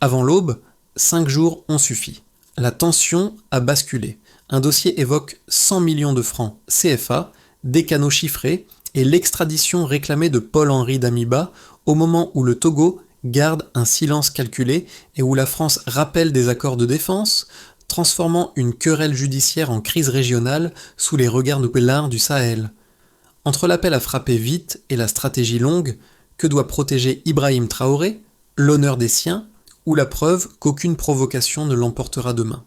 Avant l'aube, 5 jours ont suffi. La tension a basculé. Un dossier évoque 100 millions de francs CFA, des canaux chiffrés et l'extradition réclamée de Paul-Henri Damiba au moment où le Togo garde un silence calculé et où la France rappelle des accords de défense, transformant une querelle judiciaire en crise régionale sous les regards de l'art du Sahel. Entre l'appel à frapper vite et la stratégie longue, que doit protéger Ibrahim Traoré, l'honneur des siens, ou la preuve qu'aucune provocation ne l'emportera demain.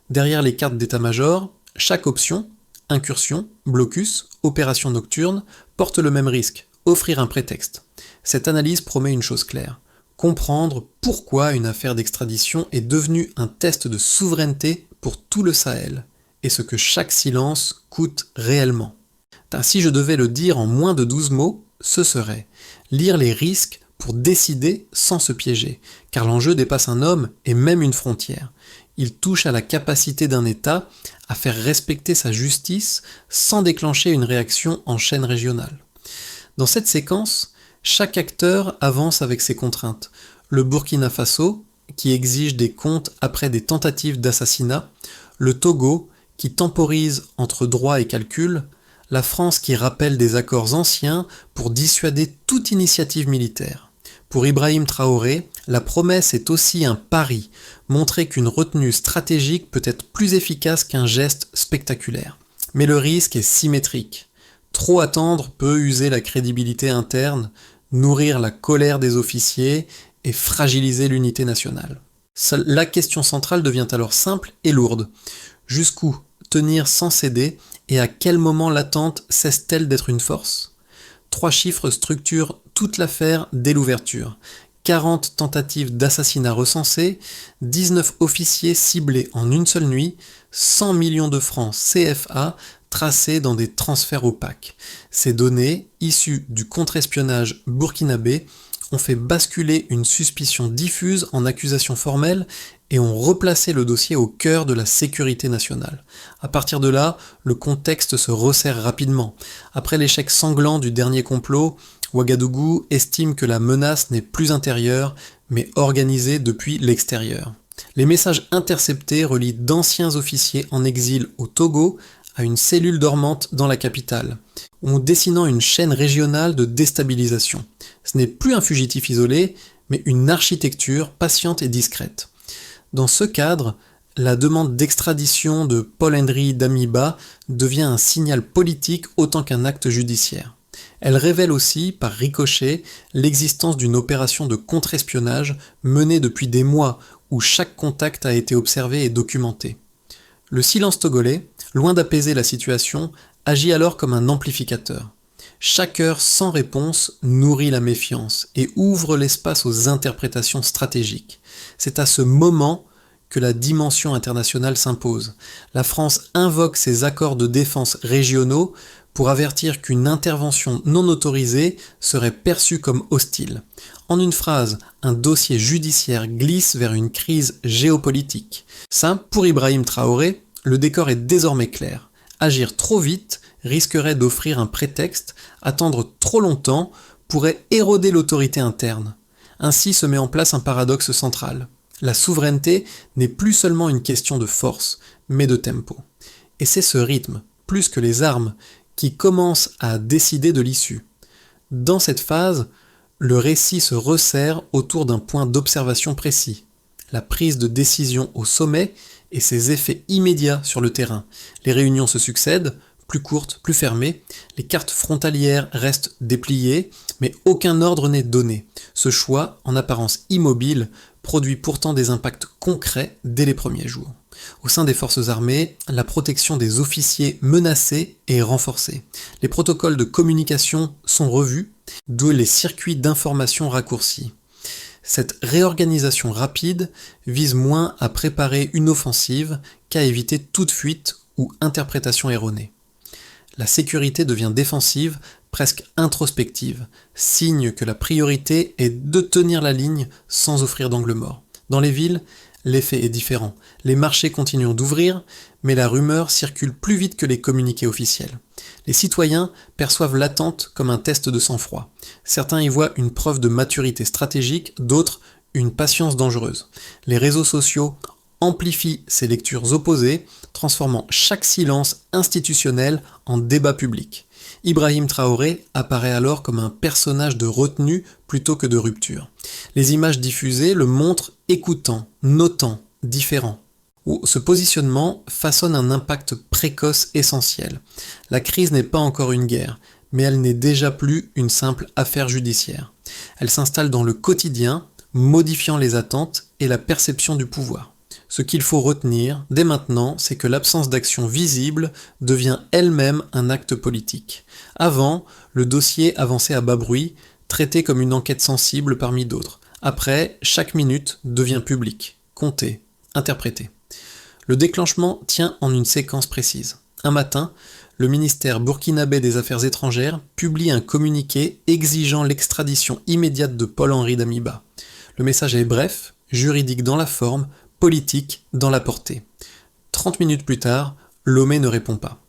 Derrière les cartes d'état-major, chaque option, incursion, blocus, opération nocturne, porte le même risque, offrir un prétexte. Cette analyse promet une chose claire, comprendre pourquoi une affaire d'extradition est devenue un test de souveraineté pour tout le Sahel, et ce que chaque silence coûte réellement. Si je devais le dire en moins de 12 mots, ce serait lire les risques pour décider sans se piéger, car l'enjeu dépasse un homme et même une frontière. Il touche à la capacité d'un État à faire respecter sa justice sans déclencher une réaction en chaîne régionale. Dans cette séquence, chaque acteur avance avec ses contraintes. Le Burkina Faso, qui exige des comptes après des tentatives d'assassinat, le Togo, qui temporise entre droit et calcul, la France qui rappelle des accords anciens pour dissuader toute initiative militaire. Pour Ibrahim Traoré, la promesse est aussi un pari, montrer qu'une retenue stratégique peut être plus efficace qu'un geste spectaculaire. Mais le risque est symétrique. Trop attendre peut user la crédibilité interne, nourrir la colère des officiers et fragiliser l'unité nationale. La question centrale devient alors simple et lourde. Jusqu'où tenir sans céder et à quel moment l'attente cesse-t-elle d'être une force ? 3 chiffres structurent toute l'affaire dès l'ouverture. 40 tentatives d'assassinat recensées, 19 officiers ciblés en une seule nuit, 100 millions de francs CFA tracés dans des transferts opaques. Ces données, issues du contre-espionnage burkinabé, ont fait basculer une suspicion diffuse en accusation formelle et ont replacé le dossier au cœur de la sécurité nationale. À partir de là, le contexte se resserre rapidement. Après l'échec sanglant du dernier complot, Ouagadougou estime que la menace n'est plus intérieure, mais organisée depuis l'extérieur. Les messages interceptés relient d'anciens officiers en exil au Togo à une cellule dormante dans la capitale, en dessinant une chaîne régionale de déstabilisation. Ce n'est plus un fugitif isolé, mais une architecture patiente et discrète. Dans ce cadre, la demande d'extradition de Paul-Henri Damiba devient un signal politique autant qu'un acte judiciaire. Elle révèle aussi, par ricochet, l'existence d'une opération de contre-espionnage menée depuis des mois où chaque contact a été observé et documenté. Le silence togolais, loin d'apaiser la situation, agit alors comme un amplificateur. Chaque heure sans réponse nourrit la méfiance et ouvre l'espace aux interprétations stratégiques. C'est à ce moment que la dimension internationale s'impose. La France invoque ses accords de défense régionaux pour avertir qu'une intervention non autorisée serait perçue comme hostile. En une phrase, un dossier judiciaire glisse vers une crise géopolitique. Pour Ibrahim Traoré, le décor est désormais clair. Agir trop vite risquerait d'offrir un prétexte, attendre trop longtemps pourrait éroder l'autorité interne. Ainsi se met en place un paradoxe central. La souveraineté n'est plus seulement une question de force, mais de tempo. Et c'est ce rythme, plus que les armes, qui commence à décider de l'issue. Dans cette phase, le récit se resserre autour d'un point d'observation précis, la prise de décision au sommet et ses effets immédiats sur le terrain. Les réunions se succèdent, plus courtes, plus fermées, les cartes frontalières restent dépliées, mais aucun ordre n'est donné. Ce choix, en apparence immobile, produit pourtant des impacts concrets dès les premiers jours. Au sein des forces armées, la protection des officiers menacés est renforcée. Les protocoles de communication sont revus, d'où les circuits d'information raccourcis. Cette réorganisation rapide vise moins à préparer une offensive qu'à éviter toute fuite ou interprétation erronée. La sécurité devient défensive, presque introspective, signe que la priorité est de tenir la ligne sans offrir d'angle mort. Dans les villes, l'effet est différent. Les marchés continuent d'ouvrir, mais la rumeur circule plus vite que les communiqués officiels. Les citoyens perçoivent l'attente comme un test de sang-froid. Certains y voient une preuve de maturité stratégique, d'autres une patience dangereuse. Les réseaux sociaux amplifient ces lectures opposées, transformant chaque silence institutionnel en débat public. Ibrahim Traoré apparaît alors comme un personnage de retenue plutôt que de rupture. Les images diffusées le montrent écoutant, notant, différent. Ce positionnement façonne un impact précoce essentiel. La crise n'est pas encore une guerre, mais elle n'est déjà plus une simple affaire judiciaire. Elle s'installe dans le quotidien, modifiant les attentes et la perception du pouvoir. Ce qu'il faut retenir dès maintenant, c'est que l'absence d'action visible devient elle-même un acte politique. Avant, le dossier avançait à bas bruit, traité comme une enquête sensible parmi d'autres. Après, chaque minute devient publique, comptée, interprétée. Le déclenchement tient en une séquence précise. Un matin, le ministère burkinabé des Affaires étrangères publie un communiqué exigeant l'extradition immédiate de Paul-Henri Damiba. Le message est bref, juridique dans la forme, politique dans la portée. 30 minutes plus tard, Lomé ne répond pas.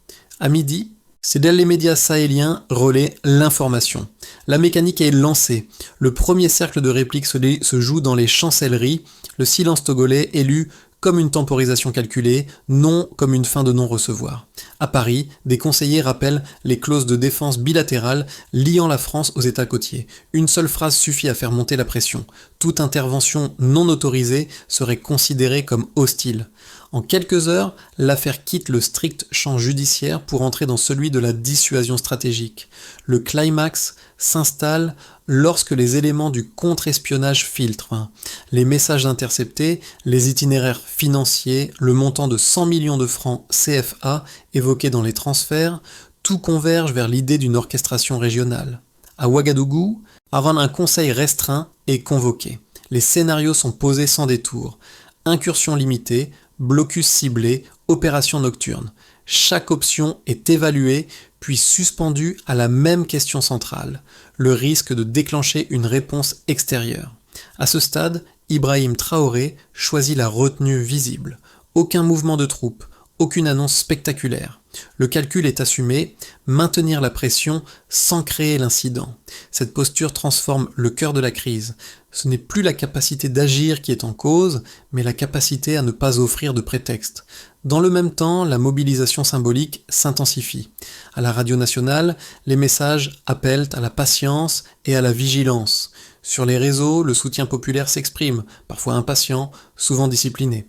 À midi, c'est dès les médias sahéliens relaient l'information. La mécanique est lancée. Le premier cercle de répliques se joue dans les chancelleries. Le silence togolais est lu comme une temporisation calculée, non comme une fin de non-recevoir. À Paris, des conseillers rappellent les clauses de défense bilatérales liant la France aux États côtiers. Une seule phrase suffit à faire monter la pression. Toute intervention non autorisée serait considérée comme hostile. En quelques heures, l'affaire quitte le strict champ judiciaire pour entrer dans celui de la dissuasion stratégique. Le climax s'installe lorsque les éléments du contre-espionnage filtrent. Les messages interceptés, les itinéraires financiers, le montant de 100 millions de francs CFA évoqué dans les transferts, tout converge vers l'idée d'une orchestration régionale. À Ouagadougou, avant un conseil restreint est convoqué. Les scénarios sont posés sans détour. Incursion limitée, blocus ciblé, opération nocturne. Chaque option est évaluée puis suspendue à la même question centrale, le risque de déclencher une réponse extérieure. À ce stade, Ibrahim Traoré choisit la retenue visible. Aucun mouvement de troupes, aucune annonce spectaculaire. Le calcul est assumé, maintenir la pression sans créer l'incident. Cette posture transforme le cœur de la crise. Ce n'est plus la capacité d'agir qui est en cause, mais la capacité à ne pas offrir de prétexte. Dans le même temps, la mobilisation symbolique s'intensifie. À la radio nationale, les messages appellent à la patience et à la vigilance. Sur les réseaux, le soutien populaire s'exprime, parfois impatient, souvent discipliné.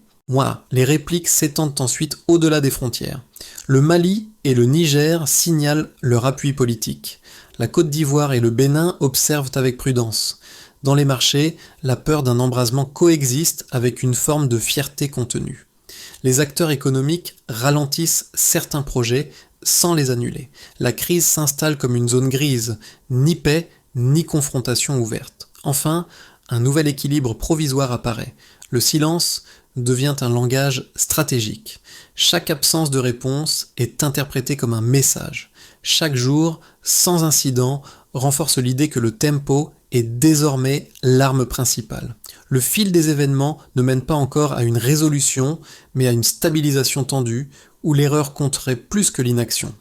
Les répliques s'étendent ensuite au-delà des frontières. Le Mali et le Niger signalent leur appui politique. La Côte d'Ivoire et le Bénin observent avec prudence. Dans les marchés, la peur d'un embrasement coexiste avec une forme de fierté contenue. Les acteurs économiques ralentissent certains projets sans les annuler. La crise s'installe comme une zone grise, ni paix, ni confrontation ouverte. Enfin, un nouvel équilibre provisoire apparaît. Le silence devient un langage stratégique. Chaque absence de réponse est interprétée comme un message. Chaque jour, sans incident, renforce l'idée que le tempo est désormais l'arme principale. Le fil des événements ne mène pas encore à une résolution, mais à une stabilisation tendue, où l'erreur compterait plus que l'inaction.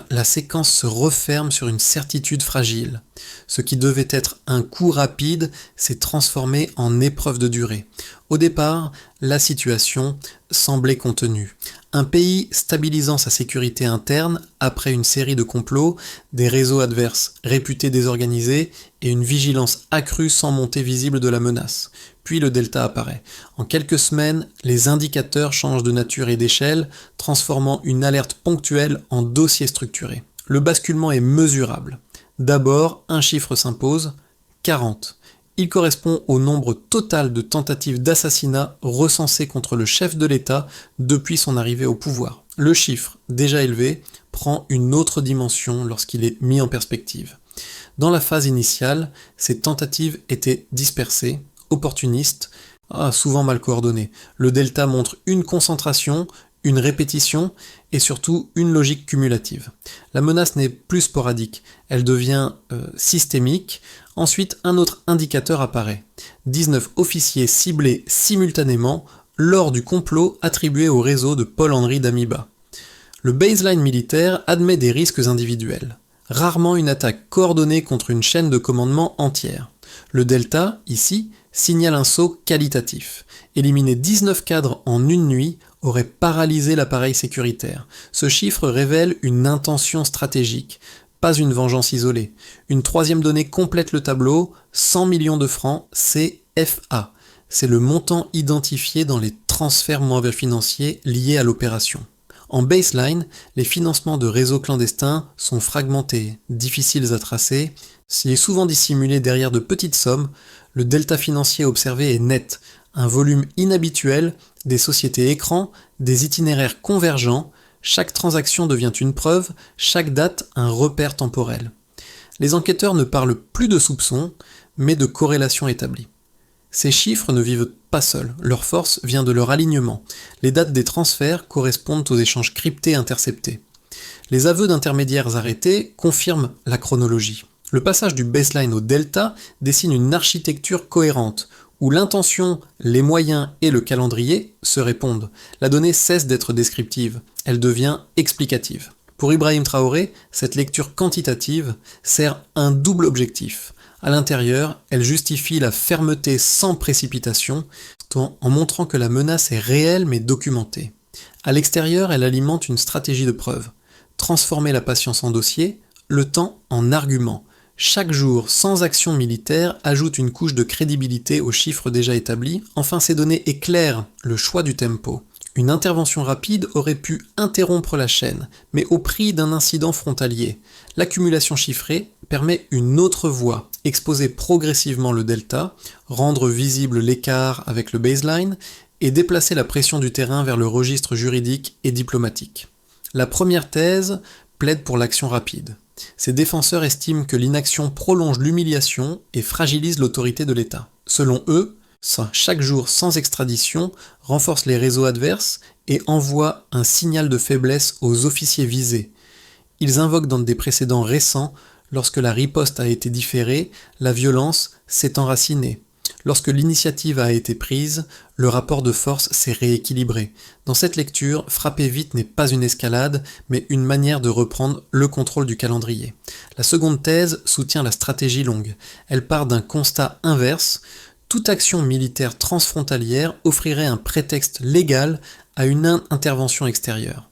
La séquence se referme sur une certitude fragile. Ce qui devait être un coup rapide s'est transformé en épreuve de durée. Au départ, la situation semblait contenue. Un pays stabilisant sa sécurité interne après une série de complots, des réseaux adverses réputés désorganisés et une vigilance accrue sans montée visible de la menace. Puis le delta apparaît. En quelques semaines, les indicateurs changent de nature et d'échelle, transformant une alerte ponctuelle en dossier structuré. Le basculement est mesurable. D'abord, un chiffre s'impose, 40. Il correspond au nombre total de tentatives d'assassinat recensées contre le chef de l'État depuis son arrivée au pouvoir. Le chiffre, déjà élevé, prend une autre dimension lorsqu'il est mis en perspective. Dans la phase initiale, ces tentatives étaient dispersées, opportunistes, souvent mal coordonnées. Le delta montre une concentration, une répétition et surtout une logique cumulative. La menace n'est plus sporadique, elle devient systémique. Ensuite, un autre indicateur apparaît. 19 officiers ciblés simultanément lors du complot attribué au réseau de Paul-Henri Damiba. Le baseline militaire admet des risques individuels. Rarement une attaque coordonnée contre une chaîne de commandement entière. Le delta, ici, signale un saut qualitatif. Éliminer 19 cadres en une nuit aurait paralysé l'appareil sécuritaire. Ce chiffre révèle une intention stratégique, pas une vengeance isolée. Une troisième donnée complète le tableau, 100 millions de francs CFA. C'est le montant identifié dans les transferts moins financiers liés à l'opération. En baseline, les financements de réseaux clandestins sont fragmentés, difficiles à tracer. S'il est souvent dissimulé derrière de petites sommes, le delta financier observé est net, un volume inhabituel, des sociétés écrans, des itinéraires convergents, chaque transaction devient une preuve, chaque date un repère temporel. Les enquêteurs ne parlent plus de soupçons, mais de corrélations établies. Ces chiffres ne vivent pas seuls, leur force vient de leur alignement. Les dates des transferts correspondent aux échanges cryptés interceptés. Les aveux d'intermédiaires arrêtés confirment la chronologie. Le passage du baseline au delta dessine une architecture cohérente, où l'intention, les moyens et le calendrier se répondent. La donnée cesse d'être descriptive, elle devient explicative. Pour Ibrahim Traoré, cette lecture quantitative sert un double objectif. À l'intérieur, elle justifie la fermeté sans précipitation, en montrant que la menace est réelle mais documentée. À l'extérieur, elle alimente une stratégie de preuve. Transformer la patience en dossier, le temps en argument. Chaque jour sans action militaire ajoute une couche de crédibilité aux chiffres déjà établis. Enfin, ces données éclairent le choix du tempo. Une intervention rapide aurait pu interrompre la chaîne, mais au prix d'un incident frontalier. L'accumulation chiffrée permet une autre voie, exposer progressivement le delta, rendre visible l'écart avec le baseline et déplacer la pression du terrain vers le registre juridique et diplomatique. La première thèse plaide pour l'action rapide. Ses défenseurs estiment que l'inaction prolonge l'humiliation et fragilise l'autorité de l'État. Selon eux, chaque jour sans extradition renforce les réseaux adverses et envoie un signal de faiblesse aux officiers visés. Ils invoquent dans des précédents récents, lorsque la riposte a été différée, la violence s'est enracinée. Lorsque l'initiative a été prise, le rapport de force s'est rééquilibré. Dans cette lecture, frapper vite n'est pas une escalade, mais une manière de reprendre le contrôle du calendrier. La seconde thèse soutient la stratégie longue. Elle part d'un constat inverse. Toute action militaire transfrontalière offrirait un prétexte légal à une intervention extérieure.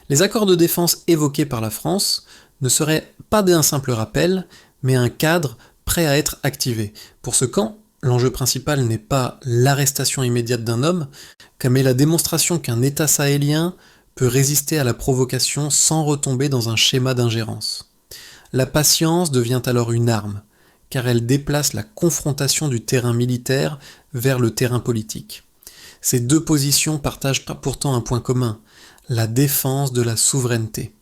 Les accords de défense évoqués par la France ne seraient pas d'un simple rappel, mais un cadre prêt à être activé. Pour ce camp, l'enjeu principal n'est pas l'arrestation immédiate d'un homme, mais la démonstration qu'un État sahélien peut résister à la provocation sans retomber dans un schéma d'ingérence. La patience devient alors une arme, car elle déplace la confrontation du terrain militaire vers le terrain politique. Ces deux positions partagent pourtant un point commun, la défense de la souveraineté.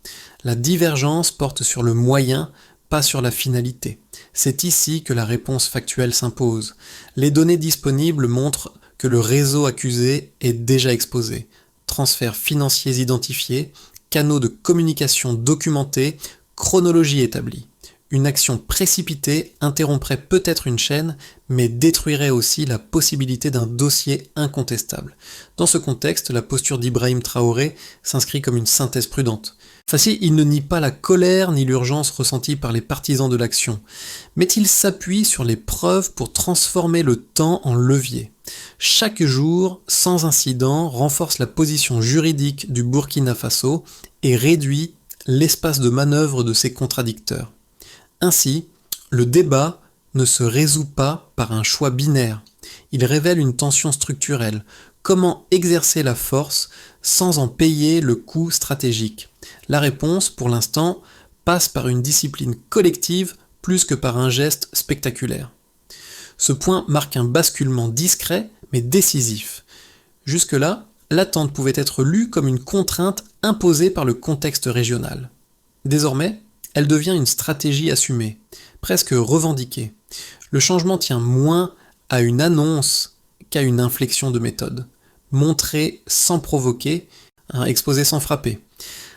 La divergence porte sur le moyen, pas sur la finalité. C'est ici que la réponse factuelle s'impose. Les données disponibles montrent que le réseau accusé est déjà exposé. Transferts financiers identifiés, canaux de communication documentés, chronologie établie. Une action précipitée interromprait peut-être une chaîne, mais détruirait aussi la possibilité d'un dossier incontestable. Dans ce contexte, la posture d'Ibrahim Traoré s'inscrit comme une synthèse prudente. Fassi, il ne nie pas la colère ni l'urgence ressentie par les partisans de l'action, mais il s'appuie sur les preuves pour transformer le temps en levier. Chaque jour, sans incident, renforce la position juridique du Burkina Faso et réduit l'espace de manœuvre de ses contradicteurs. Ainsi, le débat ne se résout pas par un choix binaire. Il révèle une tension structurelle. Comment exercer la force sans en payer le coût stratégique ? La réponse, pour l'instant, passe par une discipline collective plus que par un geste spectaculaire. Ce point marque un basculement discret mais décisif. Jusque-là, l'attente pouvait être lue comme une contrainte imposée par le contexte régional. Désormais, elle devient une stratégie assumée, presque revendiquée. Le changement tient moins à une annonce qu'à une inflexion de méthode. Montrer sans provoquer, exposer sans frapper.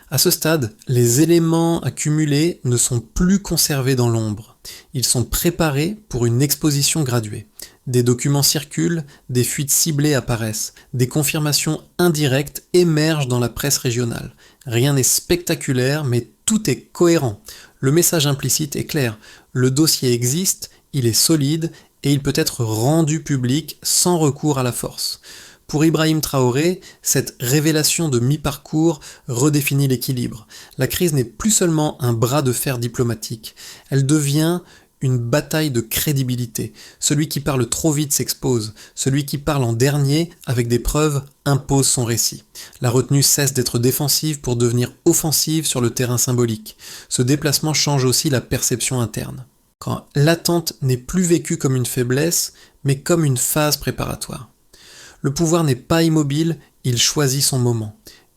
À ce stade, les éléments accumulés ne sont plus conservés dans l'ombre. Ils sont préparés pour une exposition graduée. Des documents circulent, des fuites ciblées apparaissent, des confirmations indirectes émergent dans la presse régionale. Rien n'est spectaculaire, mais tout est cohérent. Le message implicite est clair. Le dossier existe, il est solide et il peut être rendu public sans recours à la force. Pour Ibrahim Traoré, cette révélation de mi-parcours redéfinit l'équilibre. La crise n'est plus seulement un bras de fer diplomatique, elle devient une bataille de crédibilité. Celui qui parle trop vite s'expose, celui qui parle en dernier, avec des preuves, impose son récit. La retenue cesse d'être défensive pour devenir offensive sur le terrain symbolique. Ce déplacement change aussi la perception interne. Quand l'attente n'est plus vécue comme une faiblesse, mais comme une phase préparatoire. Le pouvoir n'est pas immobile, il choisit son moment.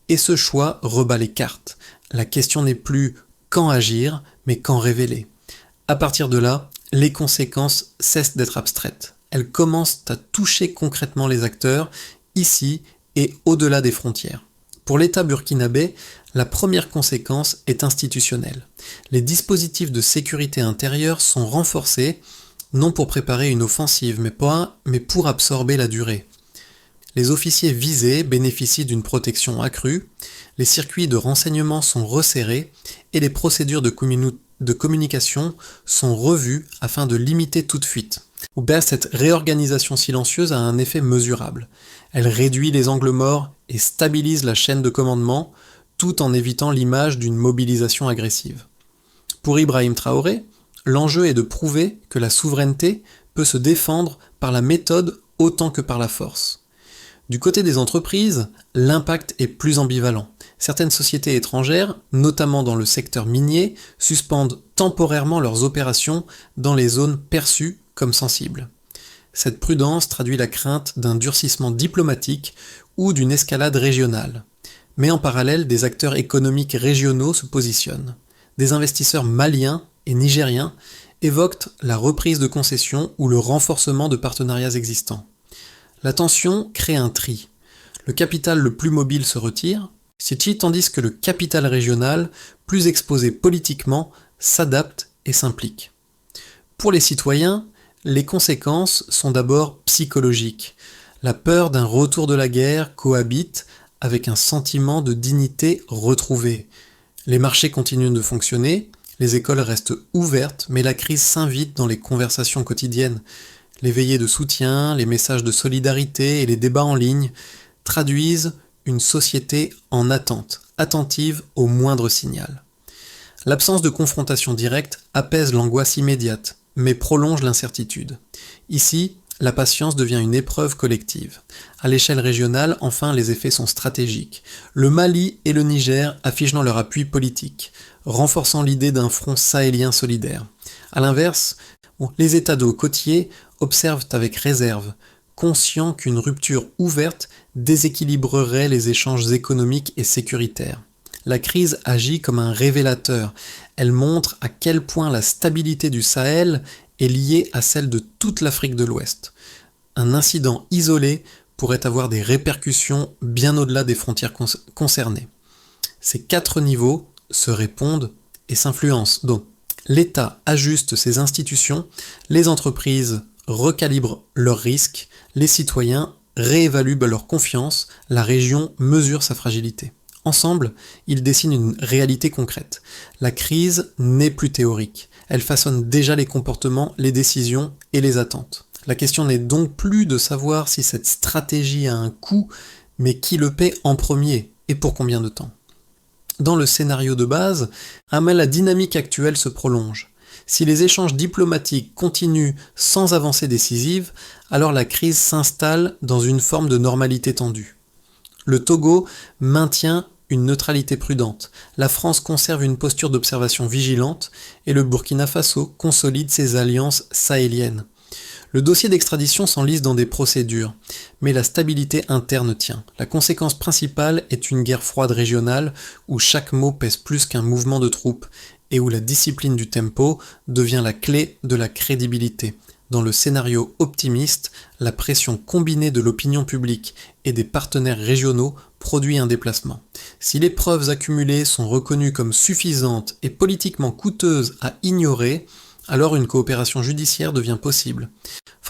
Et ce choix rebat les cartes. La question n'est plus quand agir, mais quand révéler. À partir de là, les conséquences cessent d'être abstraites. Elles commencent à toucher concrètement les acteurs, ici et au-delà des frontières. Pour l'État burkinabé, la première conséquence est institutionnelle. Les dispositifs de sécurité intérieure sont renforcés, non pour préparer une offensive, mais pour absorber la durée. Les officiers visés bénéficient d'une protection accrue, les circuits de renseignement sont resserrés et les procédures de communication sont revues afin de limiter toute fuite. Cette réorganisation silencieuse a un effet mesurable. Elle réduit les angles morts et stabilise la chaîne de commandement, tout en évitant l'image d'une mobilisation agressive. Pour Ibrahim Traoré, l'enjeu est de prouver que la souveraineté peut se défendre par la méthode autant que par la force. Du côté des entreprises, l'impact est plus ambivalent. Certaines sociétés étrangères, notamment dans le secteur minier, suspendent temporairement leurs opérations dans les zones perçues comme sensibles. Cette prudence traduit la crainte d'un durcissement diplomatique ou d'une escalade régionale. Mais en parallèle, des acteurs économiques régionaux se positionnent. Des investisseurs maliens et nigériens évoquent la reprise de concessions ou le renforcement de partenariats existants. La tension crée un tri. Le capital le plus mobile se retire, tandis que le capital régional, plus exposé politiquement, s'adapte et s'implique. Pour les citoyens, les conséquences sont d'abord psychologiques. La peur d'un retour de la guerre cohabite avec un sentiment de dignité retrouvée. Les marchés continuent de fonctionner, les écoles restent ouvertes, mais la crise s'invite dans les conversations quotidiennes. Les veillées de soutien, les messages de solidarité et les débats en ligne traduisent une société en attente, attentive au moindre signal. L'absence de confrontation directe apaise l'angoisse immédiate, mais prolonge l'incertitude. Ici, la patience devient une épreuve collective. À l'échelle régionale, enfin, les effets sont stratégiques. Le Mali et le Niger affichent leur appui politique, renforçant l'idée d'un front sahélien solidaire. À l'inverse, les États de haut côtiers observent avec réserve, conscients qu'une rupture ouverte déséquilibrerait les échanges économiques et sécuritaires. La crise agit comme un révélateur. Elle montre à quel point la stabilité du Sahel est liée à celle de toute l'Afrique de l'Ouest. Un incident isolé pourrait avoir des répercussions bien au-delà des frontières concernées. Ces 4 niveaux se répondent et s'influencent. Donc, l'État ajuste ses institutions, les entreprises recalibrent leurs risques, les citoyens réévaluent leur confiance, la région mesure sa fragilité. Ensemble, ils dessinent une réalité concrète. La crise n'est plus théorique. Elle façonne déjà les comportements, les décisions et les attentes. La question n'est donc plus de savoir si cette stratégie a un coût, mais qui le paie en premier et pour combien de temps. Dans le scénario de base, la dynamique actuelle se prolonge. Si les échanges diplomatiques continuent sans avancée décisive, alors la crise s'installe dans une forme de normalité tendue. Le Togo maintient une neutralité prudente, la France conserve une posture d'observation vigilante et le Burkina Faso consolide ses alliances sahéliennes. Le dossier d'extradition s'enlise dans des procédures, mais la stabilité interne tient. La conséquence principale est une guerre froide régionale où chaque mot pèse plus qu'un mouvement de troupes et où la discipline du tempo devient la clé de la crédibilité. Dans le scénario optimiste, la pression combinée de l'opinion publique et des partenaires régionaux produit un déplacement. Si les preuves accumulées sont reconnues comme suffisantes et politiquement coûteuses à ignorer, alors une coopération judiciaire devient possible.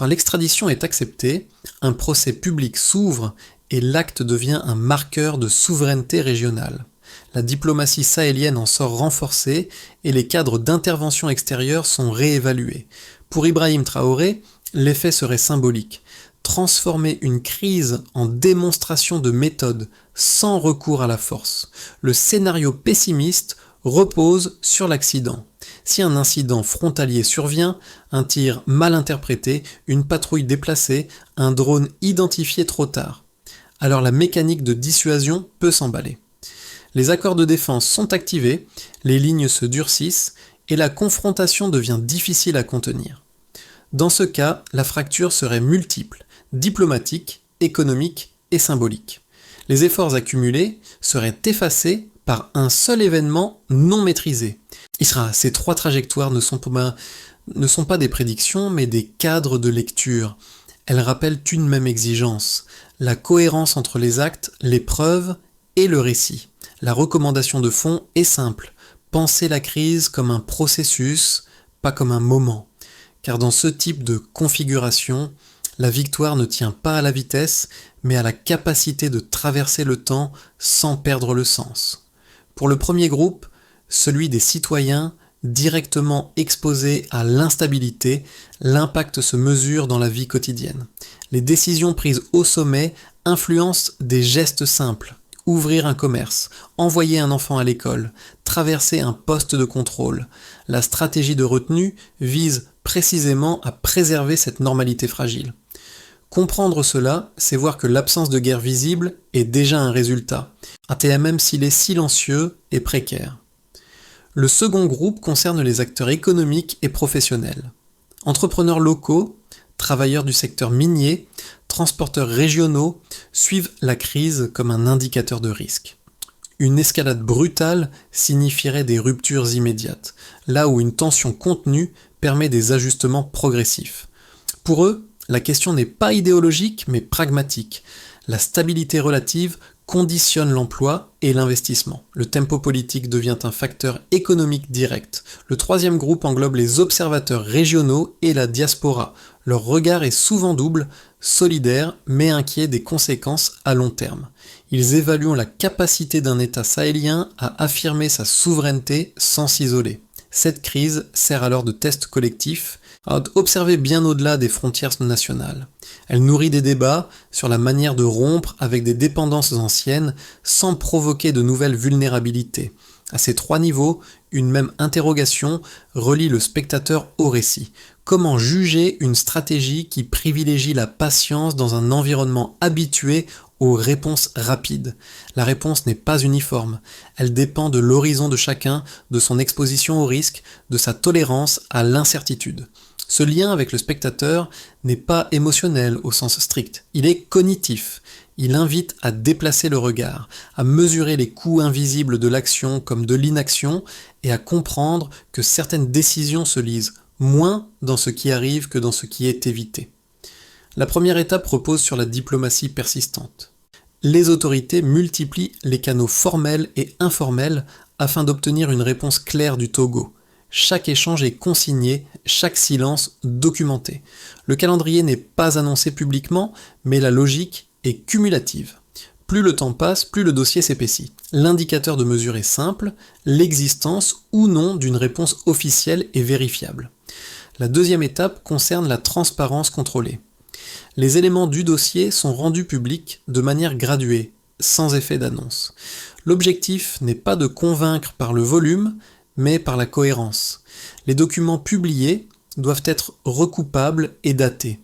L'extradition est acceptée, un procès public s'ouvre et l'acte devient un marqueur de souveraineté régionale. La diplomatie sahélienne en sort renforcée et les cadres d'intervention extérieure sont réévalués. Pour Ibrahim Traoré, L'effet serait symbolique. Transformer une crise en démonstration de méthode sans recours à la force. Le scénario pessimiste repose sur l'accident. Si un incident frontalier survient, un tir mal interprété, une patrouille déplacée, un drone identifié trop tard, alors la mécanique de dissuasion peut s'emballer. Les accords de défense sont activés, les lignes se durcissent et la confrontation devient difficile à contenir. Dans ce cas, la fracture serait multiple, diplomatique, économique et symbolique. Les efforts accumulés seraient effacés par un seul événement non maîtrisé. Ces trois trajectoires ne sont pas des prédictions, mais des cadres de lecture. Elles rappellent une même exigence, la cohérence entre les actes, les preuves et le récit. La recommandation de fond est simple, pensez la crise comme un processus, pas comme un moment. Car dans ce type de configuration, la victoire ne tient pas à la vitesse, mais à la capacité de traverser le temps sans perdre le sens. Pour le premier groupe, celui des citoyens directement exposés à l'instabilité, l'impact se mesure dans la vie quotidienne. Les décisions prises au sommet influencent des gestes simples. Ouvrir un commerce, envoyer un enfant à l'école, traverser un poste de contrôle. La stratégie de retenue vise précisément à préserver cette normalité fragile. Comprendre cela, c'est voir que l'absence de guerre visible est déjà un résultat, même s'il est silencieux et précaire. Le second groupe concerne les acteurs économiques et professionnels. Entrepreneurs locaux, travailleurs du secteur minier, transporteurs régionaux suivent la crise comme un indicateur de risque. Une escalade brutale signifierait des ruptures immédiates, là où une tension contenue permet des ajustements progressifs. Pour eux, la question n'est pas idéologique mais pragmatique. La stabilité relative conditionne l'emploi et l'investissement. Le tempo politique devient un facteur économique direct. Le troisième groupe englobe les observateurs régionaux et la diaspora. Leur regard est souvent double, solidaire mais inquiet des conséquences à long terme. Ils évaluent la capacité d'un État sahélien à affirmer sa souveraineté sans s'isoler. Cette crise sert alors de test collectif à observer bien au-delà des frontières nationales. Elle nourrit des débats sur la manière de rompre avec des dépendances anciennes sans provoquer de nouvelles vulnérabilités. À ces trois niveaux, une même interrogation relie le spectateur au récit. Comment juger une stratégie qui privilégie la patience dans un environnement habitué aux réponses rapides? La réponse n'est pas uniforme. Elle dépend de l'horizon de chacun, de son exposition au risque, de sa tolérance à l'incertitude. Ce lien avec le spectateur n'est pas émotionnel au sens strict, il est cognitif. Il invite à déplacer le regard, à mesurer les coûts invisibles de l'action comme de l'inaction et à comprendre que certaines décisions se lisent moins dans ce qui arrive que dans ce qui est évité. La première étape repose sur la diplomatie persistante. Les autorités multiplient les canaux formels et informels afin d'obtenir une réponse claire du Togo. Chaque échange est consigné, chaque silence documenté. Le calendrier n'est pas annoncé publiquement, mais la logique est cumulative. Plus le temps passe, plus le dossier s'épaissit. L'indicateur de mesure est simple, l'existence ou non d'une réponse officielle est vérifiable. La deuxième étape concerne la transparence contrôlée. Les éléments du dossier sont rendus publics de manière graduée, sans effet d'annonce. L'objectif n'est pas de convaincre par le volume, mais par la cohérence. Les documents publiés doivent être recoupables et datés.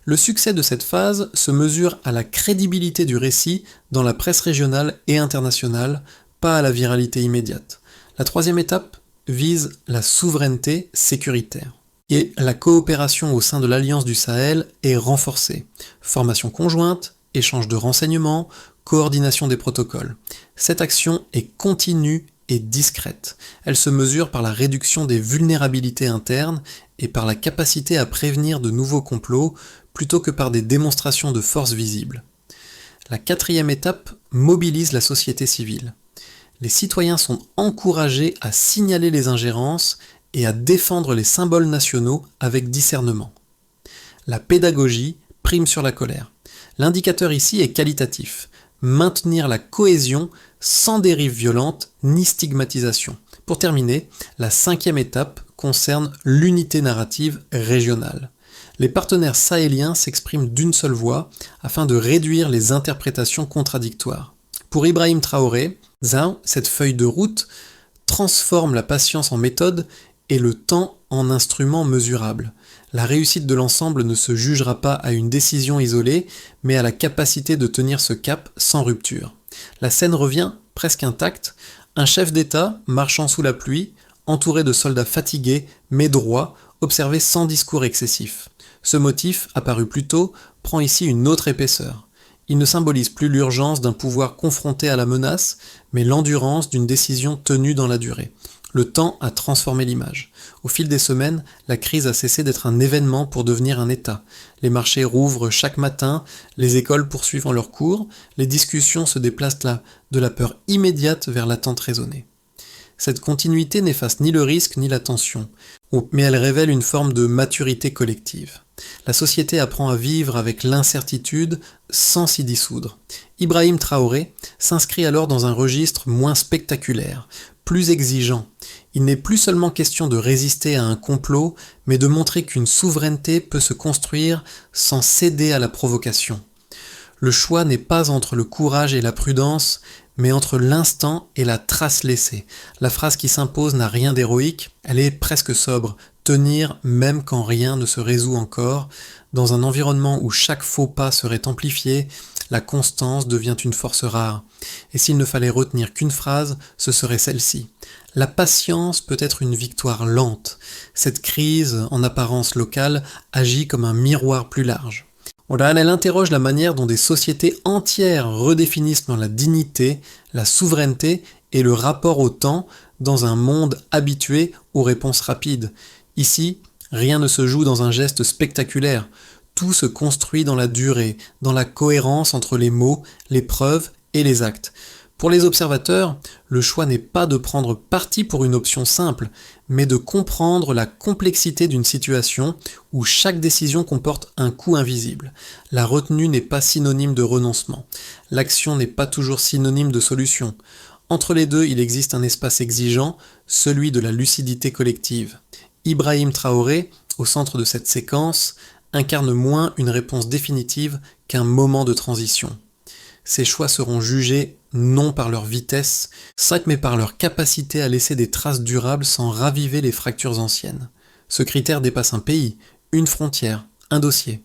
Le succès de cette phase se mesure à la crédibilité du récit dans la presse régionale et internationale, pas à la viralité immédiate. La troisième étape vise la souveraineté sécuritaire. Et la coopération au sein de l'Alliance du Sahel est renforcée. Formation conjointe, échange de renseignements, coordination des protocoles. Cette action est continue et discrète. Elle se mesure par la réduction des vulnérabilités internes et par la capacité à prévenir de nouveaux complots plutôt que par des démonstrations de force visibles. La quatrième étape mobilise la société civile. Les citoyens sont encouragés à signaler les ingérences et à défendre les symboles nationaux avec discernement. La pédagogie prime sur la colère. L'indicateur ici est qualitatif. Maintenir la cohésion sans dérive violente ni stigmatisation. Pour terminer, la cinquième étape concerne l'unité narrative régionale. Les partenaires sahéliens s'expriment d'une seule voix afin de réduire les interprétations contradictoires. Pour Ibrahim Traoré, cette feuille de route transforme la patience en méthode et le temps en instrument mesurable. La réussite de l'ensemble ne se jugera pas à une décision isolée, mais à la capacité de tenir ce cap sans rupture. La scène revient presque intacte, un chef d'État marchant sous la pluie, entouré de soldats fatigués mais droits, observé sans discours excessif. Ce motif, apparu plus tôt, prend ici une autre épaisseur. Il ne symbolise plus l'urgence d'un pouvoir confronté à la menace, mais l'endurance d'une décision tenue dans la durée. Le temps a transformé l'image. Au fil des semaines, la crise a cessé d'être un événement pour devenir un État. Les marchés rouvrent chaque matin, les écoles poursuivent leurs cours, les discussions se déplacent de la peur immédiate vers l'attente raisonnée. Cette continuité n'efface ni le risque ni la tension, mais elle révèle une forme de maturité collective. La société apprend à vivre avec l'incertitude sans s'y dissoudre. Ibrahim Traoré s'inscrit alors dans un registre moins spectaculaire, plus exigeant. Il n'est plus seulement question de résister à un complot, mais de montrer qu'une souveraineté peut se construire sans céder à la provocation. Le choix n'est pas entre le courage et la prudence, mais entre l'instant et la trace laissée. La phrase qui s'impose n'a rien d'héroïque, elle est presque sobre. Tenir même quand rien ne se résout encore. Dans un environnement où chaque faux pas serait amplifié, la constance devient une force rare. Et s'il ne fallait retenir qu'une phrase, ce serait celle-ci. La patience peut être une victoire lente. Cette crise, en apparence locale, agit comme un miroir plus large. Elle interroge la manière dont des sociétés entières redéfinissent la dignité, la souveraineté et le rapport au temps dans un monde habitué aux réponses rapides. Ici, rien ne se joue dans un geste spectaculaire. Tout se construit dans la durée, dans la cohérence entre les mots, les preuves et les actes. Pour les observateurs, le choix n'est pas de prendre parti pour une option simple, mais de comprendre la complexité d'une situation où chaque décision comporte un coût invisible. La retenue n'est pas synonyme de renoncement. L'action n'est pas toujours synonyme de solution. Entre les deux, il existe un espace exigeant, celui de la lucidité collective. Ibrahim Traoré, au centre de cette séquence, incarne moins une réponse définitive qu'un moment de transition. Ces choix seront jugés non par leur vitesse, mais par leur capacité à laisser des traces durables sans raviver les fractures anciennes. Ce critère dépasse un pays, une frontière, un dossier.